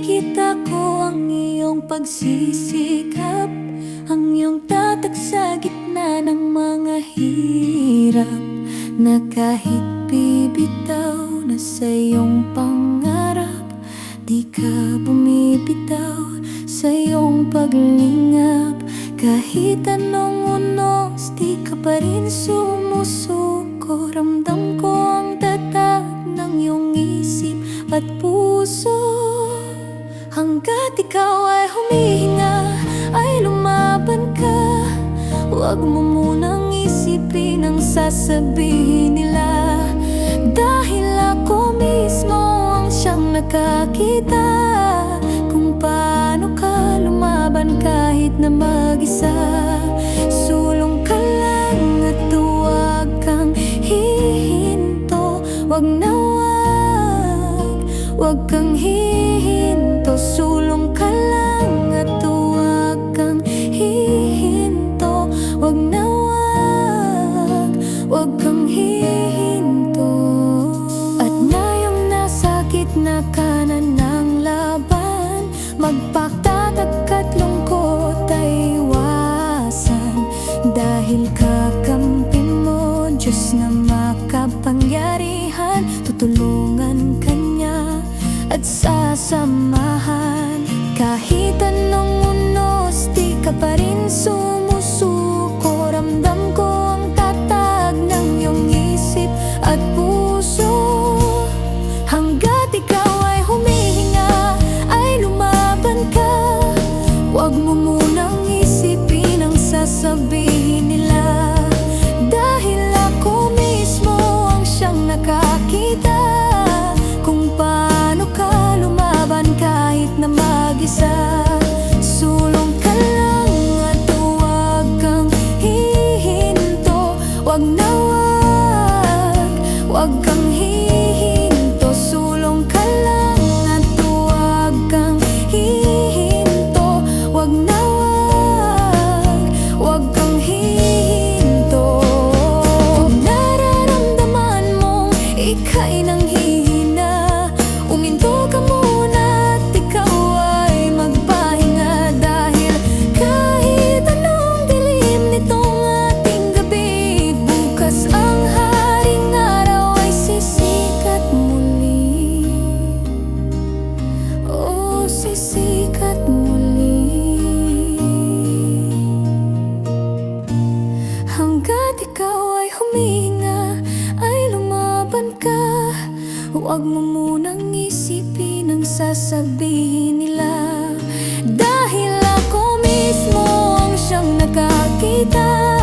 Nakikita ko ang iyong pagsisikap, ang iyong tatag sa gitna ng mga hirap, na kahit bibitaw na sa iyong pangarap, di ka bumibitaw sa iyong paglingap. Kahit anong unos, di ka pa rin sumusuko. Ramdam ko ang tatag ng iyong isip at puso. Hanggat ikaw ay humihinga, ay lumaban ka. Huwag mo munang isipin ang sasabihin nila, dahil ako mismo ang siyang nakakita kung paano ka lumaban kahit na mag-isa. Sulong ka lang at huwag kang hihinto. Huwag na huwag kang hihinto. Sulong ka lang at huwag kang hihinto. Huwag na huwag kang hihinto. At ngayong nasa gitna ka na ng laban, magpakatatag at lungkot ay iwasan, dahil kakampi mo Diyos na makapangyarihan. Tutulungan ka niya at sasamahan. Kahit anong unos, di ka pa rin sumusuko. Ramdam ko ang tatag ng iyong isip at puso. Hanggat ikaw ay humihinga, ay lumaban ka. Huwag mo munang isipin ang sasabihin nila, dahil ako mismo ang siyang nakakita kung paano ka lumaban kahit na mag-isa. Sulong ka lang at huwag kang hihinto. Huwag na huwag kang hihinto. Sulong ka lang at huwag kang hihinto. Huwag na huwag kang hihinto. Kung nararamdaman mong ika'y nanghihina, uminto ka muna at ikaw ay magpahinga. Dahil kahit anong dilim nitong ating gabi, bukas ang haring araw ay sisikat muli. Oh, sisikat muli. Hanggat ikaw ay humihinga, ay lumaban ka. Huwag mo munang isipin ang sasabihin nila, dahil ako mismo ang siyang nakakita